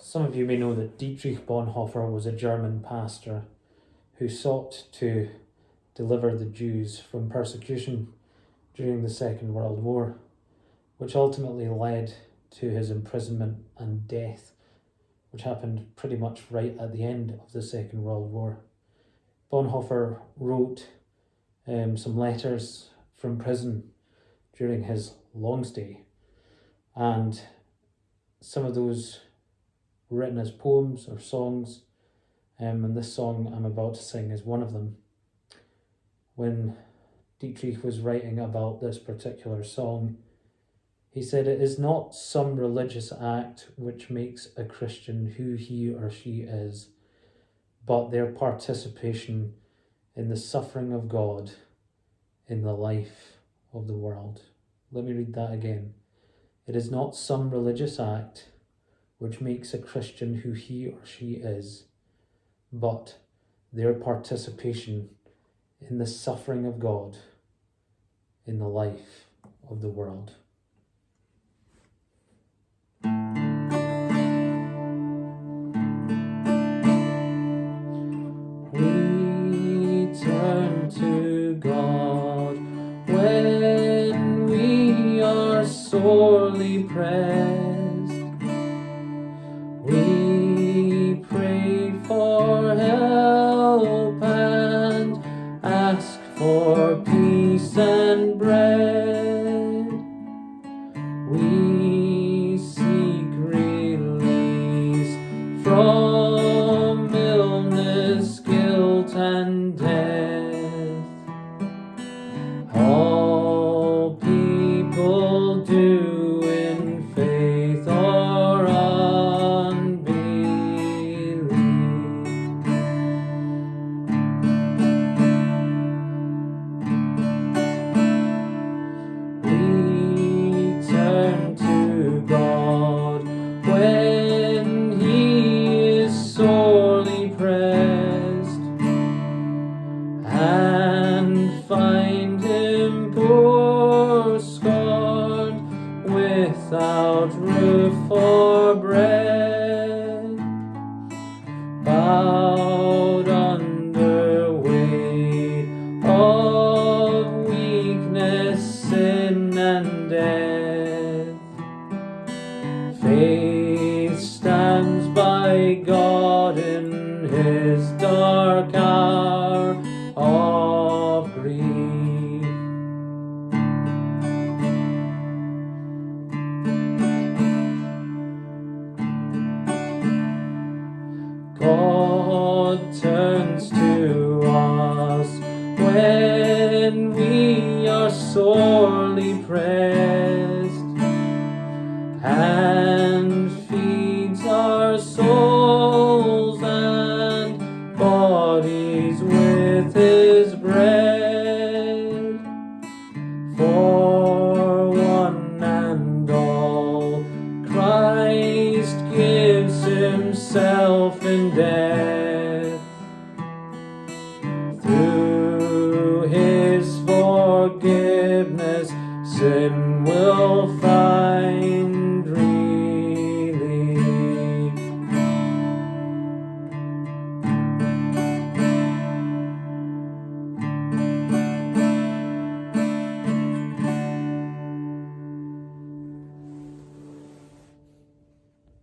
Some of you may know that Dietrich Bonhoeffer was a German pastor who sought to deliver the Jews from persecution during the Second World War, which ultimately led to his imprisonment and death, which happened pretty much right at the end of the Second World War. Bonhoeffer wrote some letters from prison during his long stay, and some of those were written as poems or songs, and this song I'm about to sing is one of them. When Dietrich was writing about this particular song, he said, "It is not some religious act which makes a Christian who he or she is, but their participation in the suffering of God in the life of the world." Let me read that again. It is not some religious act which makes a Christian who he or she is, but their participation in the suffering of God in the life of the world. We turn to God when we are sorely pressed. We pray for help and ask for peace and bread. We seek release from illness, guilt, and death. All people do in faith or unbelief. We turn to God when He is sorely pressed, and find Him poor, scorned, without roof or bread, bowed under weight of weakness, sin, and death. Faith stands by God in His dark hour of grief. God turns to us when we are sorely pressed, and feeds our souls and bodies with His bread. For one and all, Christ gives Himself in death.